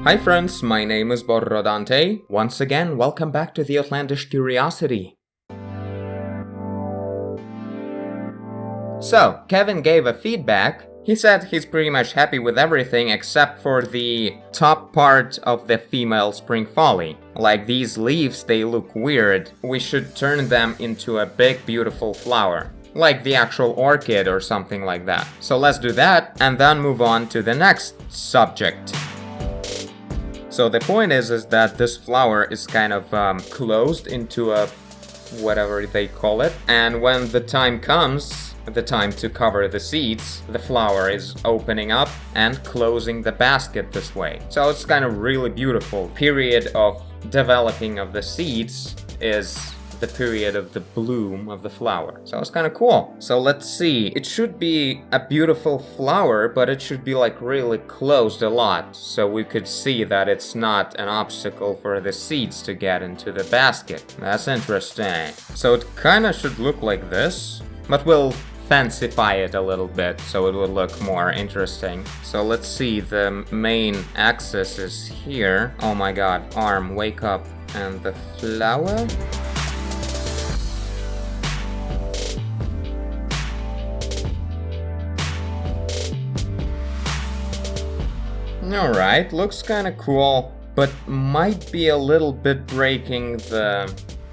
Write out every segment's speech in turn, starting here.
Hi friends, my name is Borrodante. Once again, welcome back to the Outlandish Curiosity. So, Kevin gave a feedback. He said he's pretty much happy with everything except for the top part of the female spring folly. Like these leaves, they look weird. We should turn them into a big beautiful flower. Like the actual orchid or something like that. So let's do that and then move on to the next subject. So the point is that this flower is kind of closed into a whatever they call it. And when the time comes, the time to cover the seeds, the flower is opening up and closing the basket this way. So it's kind of really beautiful. Period of developing of the seeds is the period of the bloom of the flower. So it's kind of cool. So let's see. It should be a beautiful flower, but it should be like really closed a lot. So we could see that it's not an obstacle for the seeds to get into the basket. That's interesting. So it kind of should look like this, but we'll fancify it a little bit so it will look more interesting. So let's see, the main axis is here. Oh my god, arm, wake up. And the flower? Alright, looks kinda cool, but might be a little bit breaking the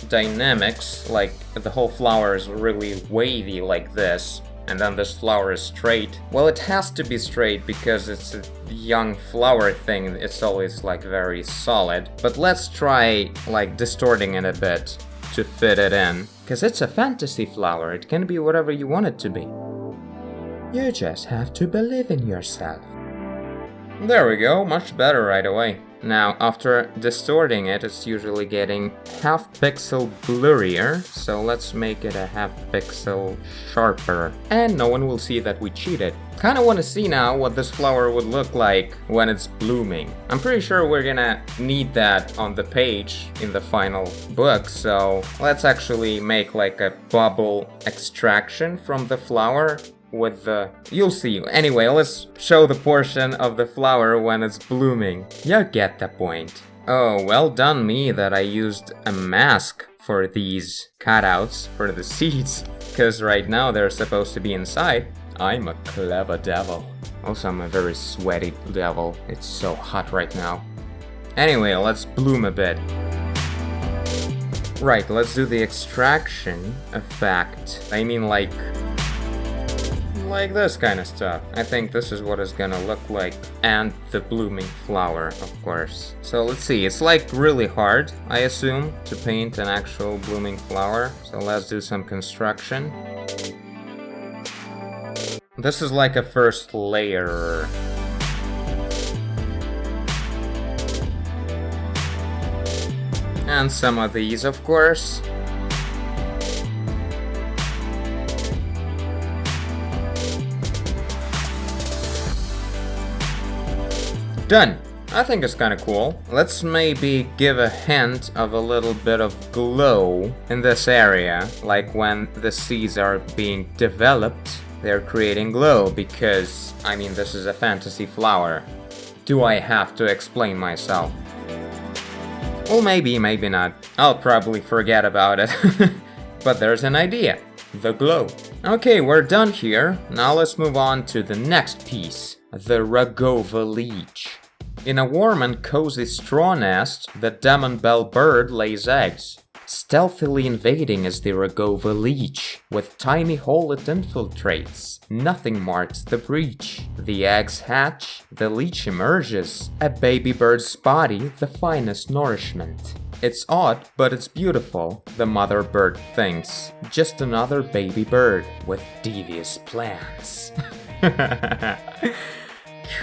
dynamics, like the whole flower is really wavy like this, and then this flower is straight. Well, it has to be straight because it's a young flower thing, it's always like very solid. But let's try like distorting it a bit to fit it in, because it's a fantasy flower, it can be whatever you want it to be. You just have to believe in yourself. There we go, much better right away. Now, after distorting it, it's usually getting half pixel blurrier, so let's make it a half pixel sharper. And no one will see that we cheated. Kinda wanna see now what this flower would look like when it's blooming. I'm pretty sure we're gonna need that on the page in the final book, so let's actually make like a bubble extraction from the flower. With the... you'll see. Anyway, let's show the portion of the flower when it's blooming. You get the point. Oh, well done me that I used a mask for these cutouts for the seeds, because right now they're supposed to be inside. I'm a clever devil. Also, I'm a very sweaty devil. It's so hot right now. Anyway, let's bloom a bit. Right, let's do the extraction effect. I mean like this kind of stuff. I think this is what it's gonna look like. And the blooming flower, of course. So let's see, it's like really hard, I assume, to paint an actual blooming flower. So let's do some construction. This is like a first layer. And some of these, of course. Done! I think it's kinda cool. Let's maybe give a hint of a little bit of glow in this area. Like when the seeds are being developed, they're creating glow because, I mean, this is a fantasy flower. Do I have to explain myself? Well, maybe, maybe not. I'll probably forget about it. But there's an idea. The glow. Okay, we're done here. Now let's move on to the next piece. The Rogova leech. In a warm and cozy straw nest, the demon bell bird lays eggs. Stealthily invading is the Rogova leech. With tiny hole it infiltrates. Nothing marks the breach. The eggs hatch, the leech emerges. A baby bird's body, the finest nourishment. It's odd, but it's beautiful, the mother bird thinks. Just another baby bird with devious plans.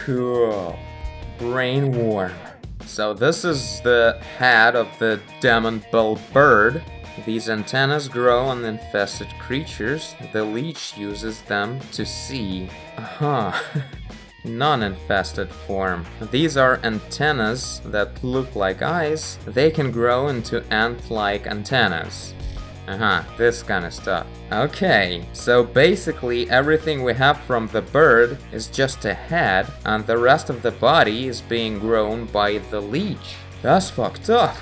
Cool. Brain worm. So this is the head of the demon bell bird. These antennas grow on infested creatures. The leech uses them to see. Non-infested form. These are antennas that look like eyes. They can grow into ant-like antennas. This kind of stuff. Okay, so basically everything we have from the bird is just a head, and the rest of the body is being grown by the leech. That's fucked up.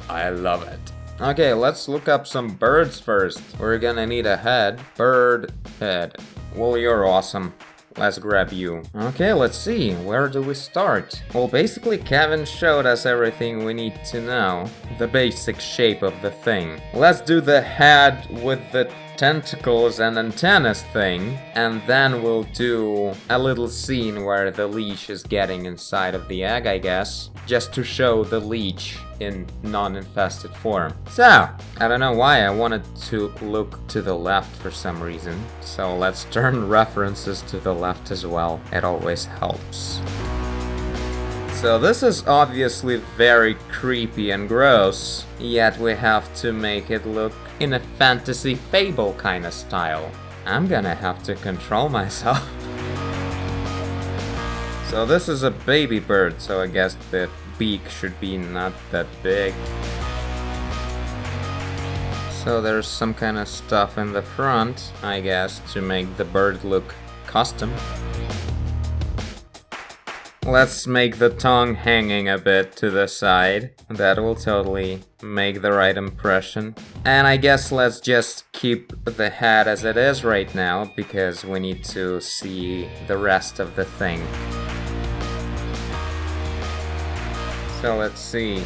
I love it. Okay, let's look up some birds first. We're gonna need a head. Bird head. Well, you're awesome. Let's grab you. Okay, let's see. Where do we start? Well, basically Kevin showed us everything we need to know. The basic shape of the thing. Let's do the head with the tentacles and antennas thing, and then we'll do a little scene where the leech is getting inside of the egg, I guess, just to show the leech in non-infested form. So, I don't know why I wanted to look to the left for some reason, so let's turn references to the left as well. It always helps. So this is obviously very creepy and gross, yet we have to make it look in a fantasy fable kind of style. I'm gonna have to control myself. So this is a baby bird, so I guess the beak should be not that big. So there's some kind of stuff in the front, I guess, to make the bird look custom. Let's make the tongue hanging a bit to the side. That will totally make the right impression. And I guess let's just keep the head as it is right now, because we need to see the rest of the thing. So let's see.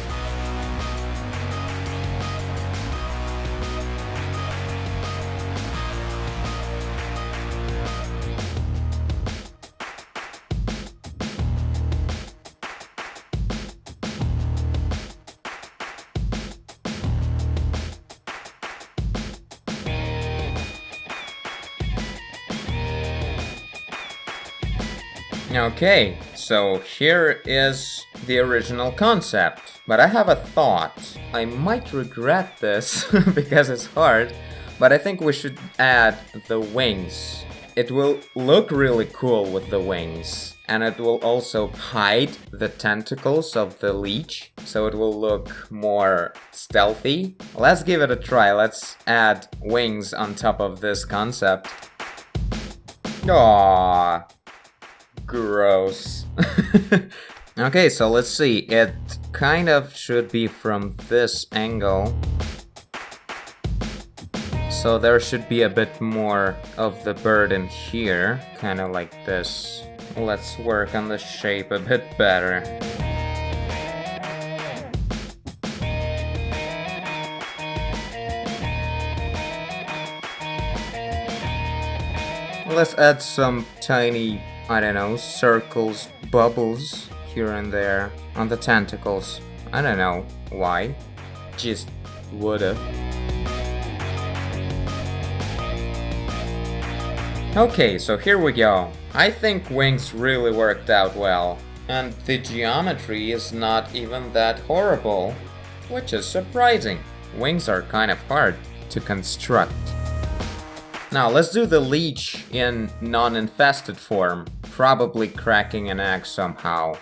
Okay, so here is the original concept. But I have a thought. I might regret this because it's hard, but I think we should add the wings. It will look really cool with the wings, and it will also hide the tentacles of the leech, so it will look more stealthy. Let's give it a try. Let's add wings on top of this concept. Aww. Gross. Okay, so let's see. It kind of should be from this angle. So there should be a bit more of the bird in here, kind of like this. Let's work on the shape a bit better. Let's add some tiny, I don't know, circles, bubbles here and there on the tentacles. I don't know why. Just would've. Okay, so here we go. I think wings really worked out well. And the geometry is not even that horrible, which is surprising. Wings are kind of hard to construct. Now let's do the leech in non-infested form, probably cracking an egg somehow.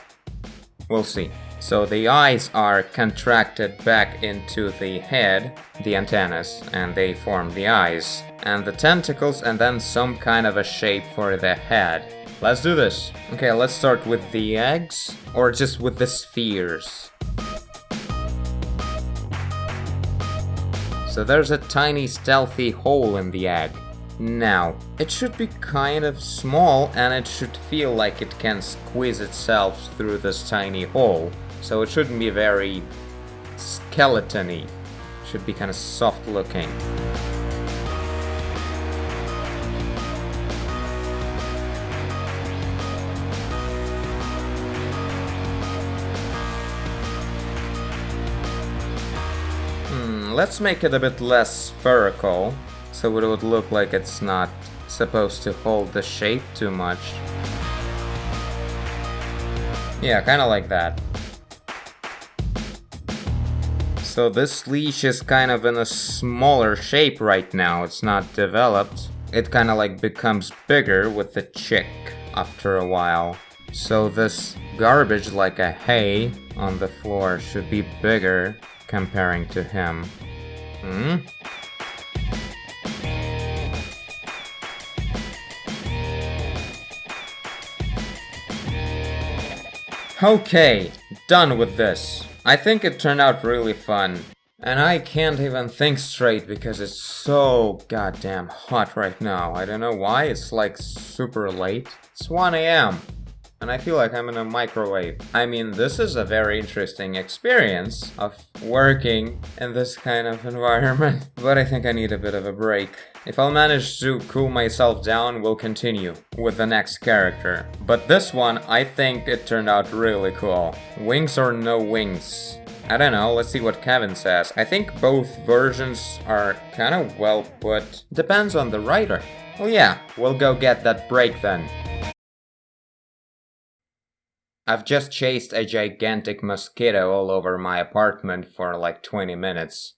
We'll see. So the eyes are contracted back into the head, the antennas, and they form the eyes. And the tentacles, and then some kind of a shape for the head. Let's do this. Okay, let's start with the eggs, or just with the spheres. So there's a tiny stealthy hole in the egg. Now, it should be kind of small, and it should feel like it can squeeze itself through this tiny hole. So it shouldn't be very skeleton-y. It should be kind of soft looking. Let's make it a bit less spherical, so it would look like it's not supposed to hold the shape too much. Yeah, kind of like that. So this leash is kind of in a smaller shape right now, it's not developed. It kind of like becomes bigger with the chick after a while. So this garbage like a hay on the floor should be bigger comparing to him. Hmm? Okay, done with this. I think it turned out really fun. And I can't even think straight because it's so goddamn hot right now. I don't know why, it's like super late. It's 1 a.m. and I feel like I'm in a microwave. I mean, this is a very interesting experience of working in this kind of environment, but I think I need a bit of a break. If I'll manage to cool myself down, we'll continue with the next character. But this one, I think it turned out really cool. Wings or no wings? I don't know, let's see what Kevin says. I think both versions are kind of well put. Depends on the writer. Well, yeah, we'll go get that break then. I've just chased a gigantic mosquito all over my apartment for like 20 minutes.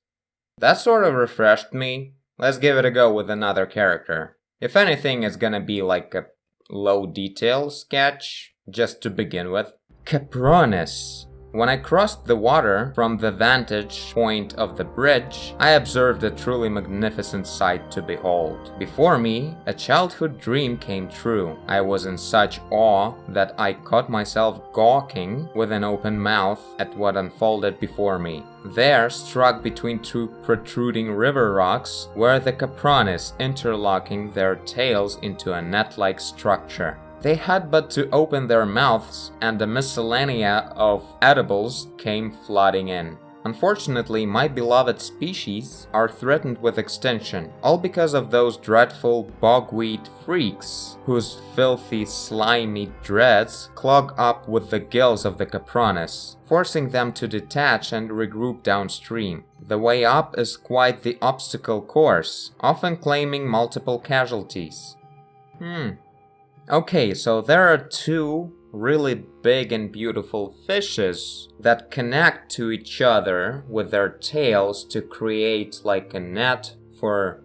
That sort of refreshed me. Let's give it a go with another character. If anything, it's gonna be like a low detail sketch, just to begin with. Capronis. When I crossed the water from the vantage point of the bridge, I observed a truly magnificent sight to behold. Before me, a childhood dream came true. I was in such awe that I caught myself gawking with an open mouth at what unfolded before me. There, struck between two protruding river rocks, were the Capronis interlocking their tails into a net-like structure. They had but to open their mouths, and a miscellanea of edibles came flooding in. Unfortunately, my beloved species are threatened with extinction, all because of those dreadful bogweed freaks, whose filthy, slimy dreads clog up with the gills of the Capronis, forcing them to detach and regroup downstream. The way up is quite the obstacle course, often claiming multiple casualties. Okay, so there are two really big and beautiful fishes that connect to each other with their tails to create like a net for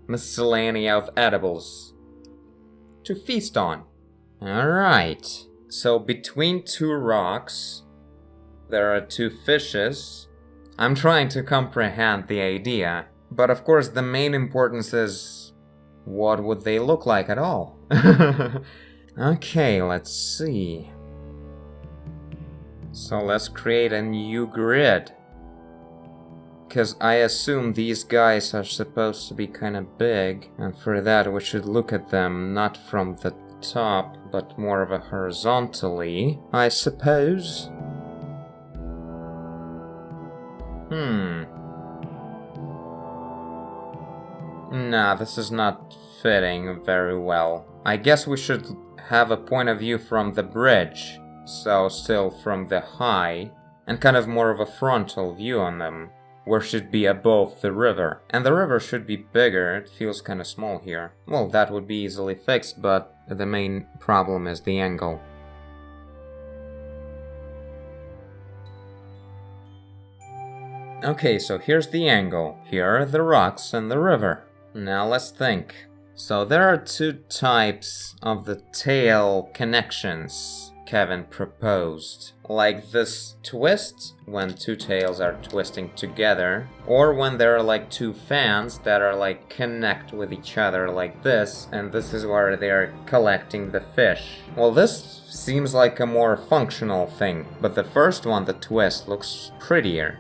miscellanea of edibles to feast on. Alright, so between two rocks there are two fishes. I'm trying to comprehend the idea, but of course the main importance is what would they look like at all? Okay, let's see. So let's create a new grid. Because I assume these guys are supposed to be kind of big, and for that we should look at them not from the top, but more of a horizontally, I suppose. Nah, this is not fitting very well. I guess we should have a point of view from the bridge, so still from the high, and kind of more of a frontal view on them, where should be above the river. And the river should be bigger, it feels kind of small here. Well, that would be easily fixed, but the main problem is the angle. Okay, so here's the angle. Here are the rocks and the river. Now let's think. So there are two types of the tail connections Kevin proposed. Like this twist, when two tails are twisting together, or when there are like two fans that are like connect with each other like this, and this is where they're collecting the fish. Well, this seems like a more functional thing, but the first one, the twist, looks prettier.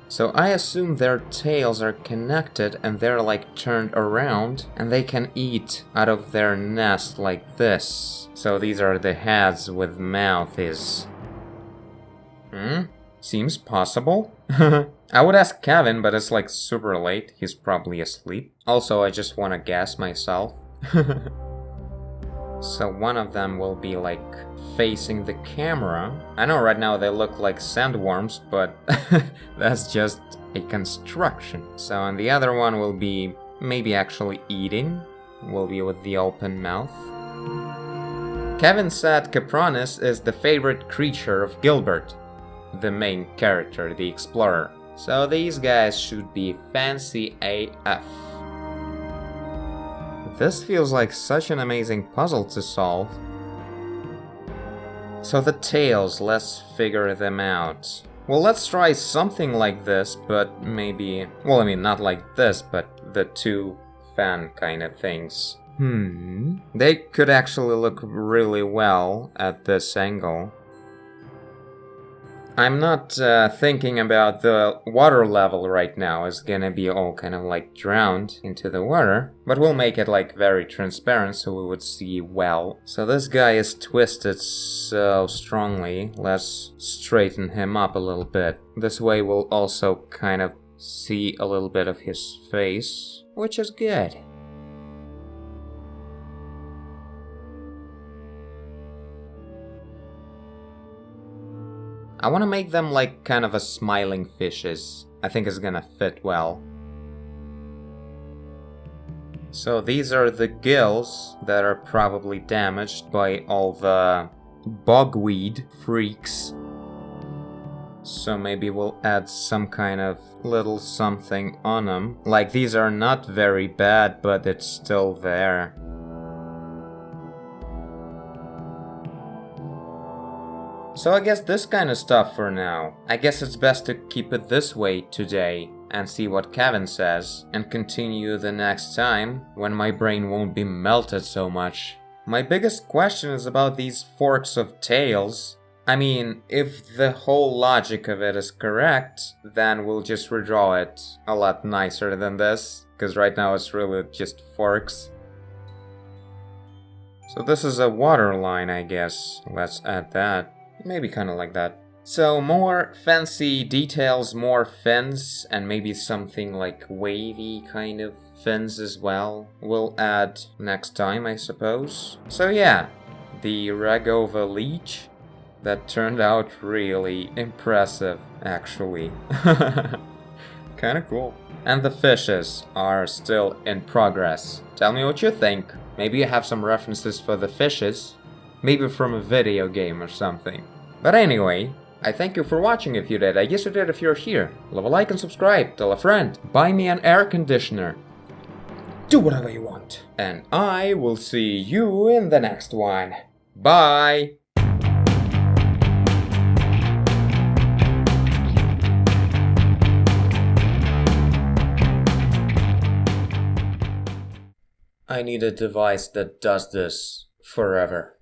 So I assume their tails are connected and they're like turned around and they can eat out of their nest like this. So these are the heads with mouths. Seems possible. I would ask Kevin, but it's like super late. He's probably asleep. Also, I just want to guess myself. So one of them will be like facing the camera. I know right now they look like sandworms, but that's just a construction. So and the other one will be maybe actually eating. Will be with the open mouth. Kevin said Capronis is the favorite creature of Gilbert, the main character, the explorer. So these guys should be fancy AF. This feels like such an amazing puzzle to solve. So the tails, let's figure them out. Well, let's try something like this, but maybe... Well, I mean, not like this, but the two fan kind of things. They could actually look really well at this angle. I'm not thinking about the water level right now. It's gonna be all kind of like drowned into the water. But we'll make it like very transparent so we would see well. So this guy is twisted so strongly. Let's straighten him up a little bit. This way we'll also kind of see a little bit of his face, which is good. I want to make them like kind of a smiling fishes. I think it's gonna fit well. So these are the gills that are probably damaged by all the bogweed freaks. So maybe we'll add some kind of little something on them. Like these are not very bad, but it's still there. So I guess this kind of stuff for now. I guess it's best to keep it this way today and see what Kevin says and continue the next time when my brain won't be melted so much. My biggest question is about these forks of tails. I mean, if the whole logic of it is correct, then we'll just redraw it a lot nicer than this, because right now it's really just forks. So this is a water line, I guess. Let's add that. Maybe kind of like that. So more fancy details, more fins, and maybe something like wavy kind of fins as well. We'll add next time, I suppose. So yeah, the Ragova leech. That turned out really impressive, actually. Kinda cool. And the fishes are still in progress. Tell me what you think. Maybe you have some references for the fishes. Maybe from a video game or something. But anyway, I thank you for watching if you did. I guess you did if you're here. Leave a like and subscribe. Tell a friend. Buy me an air conditioner. Do whatever you want. And I will see you in the next one. Bye! I need a device that does this forever.